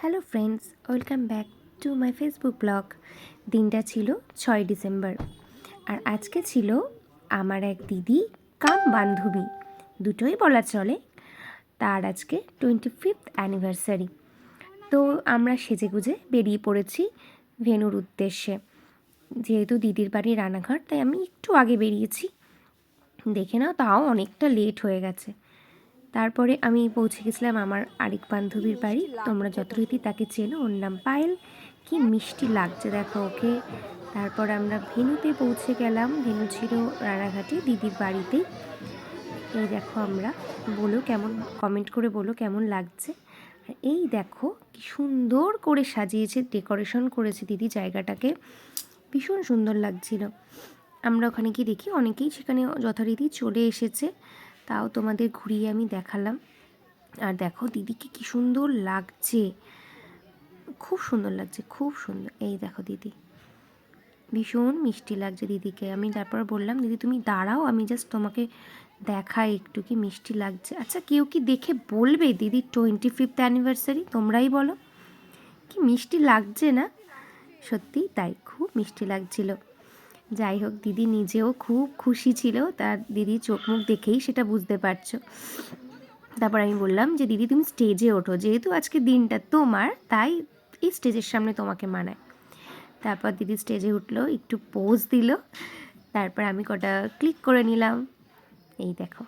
Hello friends, welcome back to my Facebook blog. দিনটা ছিল 6 December, আর আজকে ছিল আমার এক দিদি কাম বান্ধবী, দুটোই বলা চলে, তার আজকে 25th অ্যানিভার্সারি। তো আমরা সেজেগুজে বেরিয়ে পড়েছি ভেন্যুর উদ্দেশ্যে। যেহেতু দিদির বাড়ি রানাঘাট, তাই আমি একটু আগে বেরিয়েছি। দেখে নাও, তাও অনেকটা লেট হয়ে গেছে। তারপরে আমি পৌঁছে গেছিলাম আমার আরেক বান্ধবীর বাড়ি। তোমরা যথারীতি তাকে চেনো, ওর নাম পায়েল। কি মিষ্টি লাগছে দেখো ওকে। তারপর আমরা ভেন্যুতে পৌঁছে গেলাম। ভেন্যু ছিল রানাঘাটে দিদির বাড়িতেই। এই দেখো, আমরা বলো কেমন, কমেন্ট করে বলো কেমন লাগছে। আর এই দেখো কি সুন্দর করে সাজিয়েছে, ডেকোরেশন করেছে দিদি জায়গাটাকে, ভীষণ সুন্দর লাগছিল। আমরা ওখানে গিয়ে দেখি অনেকেই সেখানে যথারীতি চলে এসেছে, তাও তোমাদের ঘুরিয়ে আমি দেখালাম। আর দেখো দিদিকে কি সুন্দর লাগছে, খুব সুন্দর লাগছে, খুব সুন্দর। এই দেখো দিদি, ভীষণ মিষ্টি লাগছে দিদিকে। আমি তারপর বললাম, দিদি তুমি দাঁড়াও, আমি জাস্ট তোমাকে দেখাই একটু কি মিষ্টি লাগছে। আচ্ছা, কেউ কি দেখে বলবে দিদির 25th অ্যানিভার্সারি? তোমরাই বলো, কি মিষ্টি লাগছে না? সত্যিই তাই, খুব মিষ্টি লাগছিল। যাই হোক, দিদি নিজেও খুব খুশি ছিল, তার দিদির চোখ মুখ দেখেই সেটা বুঝতে পারছো। তারপর আমি বললাম যে দিদি তুমি স্টেজে ওঠো, যেহেতু আজকে দিনটা তোমার, তাই এই স্টেজের সামনে তোমাকে মানায়। তারপর দিদি স্টেজে উঠলো, একটু পোজ দিল, তারপর আমি কটা ক্লিক করে নিলাম। এই দেখো,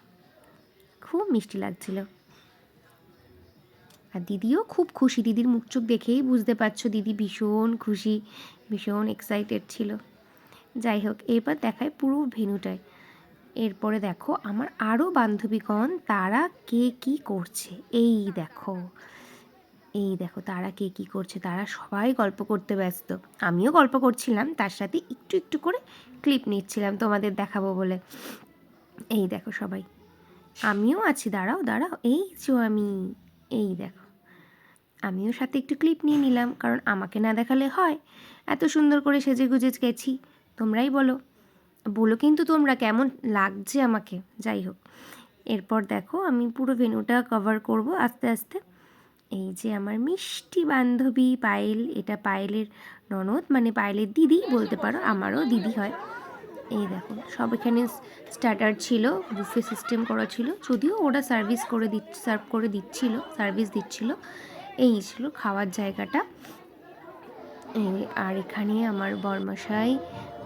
খুব মিষ্টি লাগছিল। আর দিদিও খুব খুশি, দিদির মুখ চোখ দেখেই বুঝতে পারছো দিদি ভীষণ খুশি, ভীষণ এক্সাইটেড ছিল। যাই হোক, এবার দেখায় পুরো ভেন্যুটায়। এরপরে দেখো আমার আরও বান্ধবীগণ, তারা কে কী করছে। এই দেখো, এই দেখো তারা কে কী করছে। তারা সবাই গল্প করতে ব্যস্ত, আমিও গল্প করছিলাম, তার সাথে একটু একটু করে ক্লিপ নিচ্ছিলাম তোমাদের দেখাবো বলে। এই দেখো সবাই, আমিও আছি, দাঁড়াও দাঁড়াও, এই যে আমি, এই দেখো আমিও সাথে একটু ক্লিপ নিয়ে নিলাম, কারণ আমাকে না দেখালে হয়, এত সুন্দর করে সেজে গুজে গেছি। তোমরাই বলো, বলো কিন্তু তোমরা কেমন লাগছে আমাকে। যাই হোক, এরপর দেখো আমি পুরো ভেন্যুটা কভার করব আস্তে আস্তে। এই যে আমার মিষ্টি বান্ধবী পায়েল, এটা পায়েলের ননদ, মানে পায়েলের দিদি বলতে পারো, আমারও দিদি হয়। এই দেখো, সব এখানে স্টার্টার ছিল, বুফে সিস্টেম করা ছিল, যদিও ওরা সার্ভ করে দিচ্ছিল, সার্ভিস দিচ্ছিল। এই ছিল খাওয়ার জায়গাটা। আর এখানে আমার বরমশাই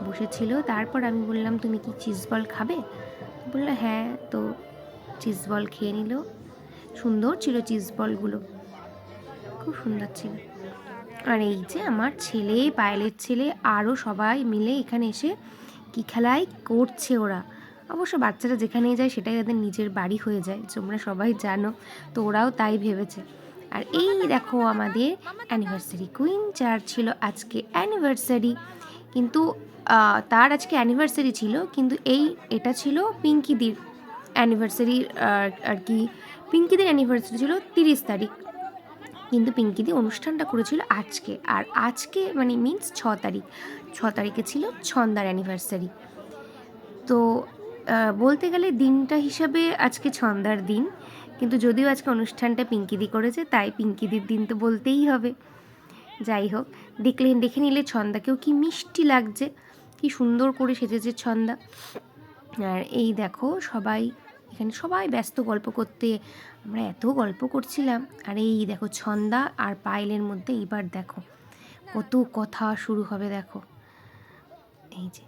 বসেছিল। তারপর আমি বললাম, তুমি কি চিজ বল খাবে? বললো হ্যাঁ, তো চিজ বল খেয়ে নিল। সুন্দর ছিল চিজ বলগুলো, খুব সুন্দর ছিল। আর এই যে আমার ছেলে, পায়েলের ছেলে, আরও সবাই মিলে এখানে এসে কি খেলাই করছে ওরা। অবশ্য বাচ্চারা যেখানেই যায় সেটাই তাদের নিজের বাড়ি হয়ে যায়, তোমরা সবাই জানো, তো ওরাও তাই ভেবেছে। আর এই দেখো আমাদের অ্যানিভার্সারি কুইন, যার ছিল আজকে অ্যানিভার্সারি, কিন্তু তার আজকে অ্যানিভার্সারি ছিল, কিন্তু এটা ছিল পিঙ্কিদির অ্যানিভার্সারি। আর কি, পিঙ্কিদির অ্যানিভার্সারি ছিল 30 তারিখ, কিন্তু পিঙ্কিদি অনুষ্ঠানটা করেছিল আজকে। আর আজকে মানে মিন্স 6 তারিখ, 6 তারিখে ছিল ছন্দার অ্যানিভার্সারি। তো বলতে গেলে দিনটা হিসাবে আজকে ছন্দার দিন, কিন্তু যদিও আজকে অনুষ্ঠানটা পিঙ্কিদি করেছে, তাই পিঙ্কিদির দিন তো বলতেই হবে। যাই হোক, দেখে নিলে ছন্দাকেও কি মিষ্টি লাগছে, কি সুন্দর করে সেজেছে ছন্দা। আর এই দেখো সবাই এখানে, সবাই ব্যস্ত গল্প করতে, আমরা এত গল্প করছিলাম। আর এই দেখো ছন্দা আর পায়েলের মধ্যে এবার দেখো কত কথা শুরু হবে। দেখো এই যে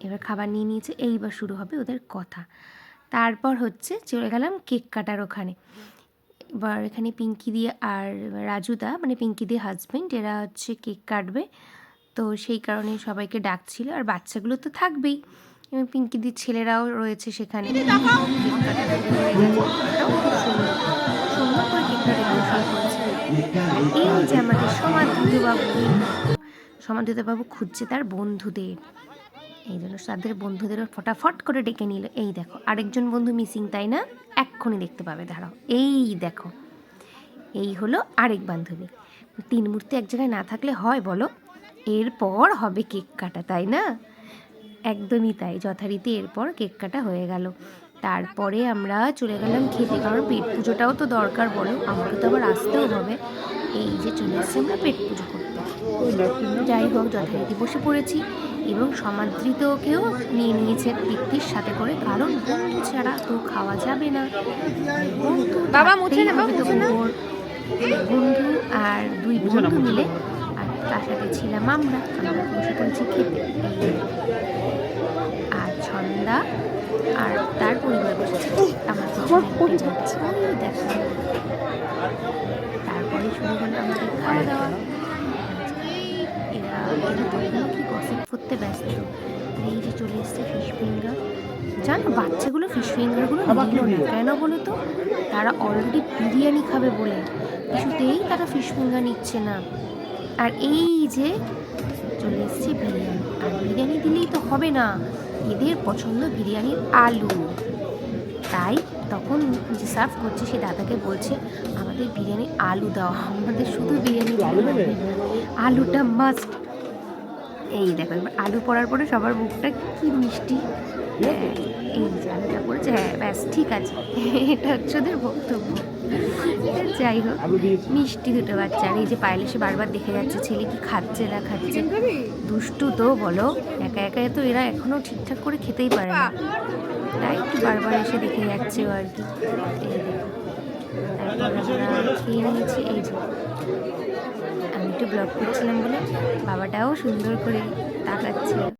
এবার খাবার নিয়ে নিয়েছে, এইবার শুরু হবে ওদের কথা। তারপর হচ্ছে চলে গেলাম কেক কাটার ওখানে। এবার এখানে পিঙ্কিদি আর রাজুদা, মানে পিঙ্কিদির হাজব্যান্ড, এরা হচ্ছে কেক কাটবে, তো সেই কারণে সবাইকে ডাকছিল। আর বাচ্চাগুলো তো থাকবেই, এবং পিঙ্কিদির ছেলেরাও রয়েছে সেখানে। কেক কাটা শুরু হয়ে গেছে, ওটাও খুব সুন্দর সুন্দর করে কেকটা ডেকোরেশন করেছে। এই যে আমাদের সমাধিতবাবু খুঁজছে তার বন্ধুদের, এই জন্য তাদের বন্ধুদেরও ফটাফট করে ডেকে নিল। এই দেখো আরেকজন বন্ধু মিসিং, তাই না? এক্ষুনি দেখতে পাবে, দাঁড়াও। এই দেখো, এই হলো আরেক বান্ধবী। 3 মূর্তি এক জায়গায় না থাকলে হয় বলো? এরপর হবে কেক কাটা, তাই না? একদমই তাই, যথারীতি এরপর কেক কাটা হয়ে গেল। তারপরে আমরা চলে গেলাম খেতে, কারণ পেট পুজোটাও তো দরকার, বলো, আমাকে তো আবার আসতেও হবে। এই যে চলে এসেছি আমরা পেট পুজো করতে। যাই হোক, যথারীতি বসে পড়েছি এবং সমাদৃতকেও নিয়ে নিয়েছে তৃপ্তির সাথে করে, কারণ বন্ধু ছাড়া তো খাওয়া যাবে না। বন্ধু বাবা মুছে থাকতেই না, হবে তো মুছে না। ওর। বন্ধু আর দুই বন্ধু মিলে, আর তার সাথে ছিলাম আমরা বসে পড়েছি খেতে। আর ছন্দা আর তার পরিবার বসেছে। আমরা দেখো, তারপরে শুরু হলো আমাদের খাওয়া দাওয়া। এরা তখনও কি গসিপ করতে ব্যস্ত। এই যে চলে এসছে ফিশ ফিঙ্গার। জানো, বাচ্চাগুলো ফিশ ফিঙ্গারগুলো নিল না কেন বলো তো? তারা অলরেডি বিরিয়ানি খাবে বলে কিছুতেই তারা ফিশ ফিঙ্গার নিচ্ছে না। আর এই যে চলে এসছে বিরিয়ানি, আর বিরিয়ানি দিলেই তো হবে না, এদের পছন্দ বিরিয়ানির আলু। তাই তখন যে সার্ভ করছে সে দাদাকে বলছে, আমাদের বিরিয়ানি আলু দাও, আমাদের শুধু বিরিয়ানি আলুটা মাস্ট। এই দেখো, এবার আলু পড়ার পরে সবার মুখটা কি মিষ্টি। এই যে আলুটা পড়েছে, হ্যাঁ ব্যাস ঠিক আছে, এটা হচ্ছে ওদের বক্তব্য। যাই হোক, মিষ্টি দুটো বাচ্চা। আর এই যে পায়েল এসে বারবার দেখে যাচ্ছে ছেলে কি খাচ্ছে না খাচ্ছে। দুষ্টু তো বলো, একা একা তো এরা এখনো ঠিকঠাক করে খেতেই পারে না, তাই একটু বারবার এসে দেখে যাচ্ছে ও আর কি। এই দেখো, তারপর আমরা খেয়ে নিয়েছি। এই যে আমি একটু ব্লগ করছিলাম বলে বাবাটাও সুন্দর করে তাকাচ্ছিল।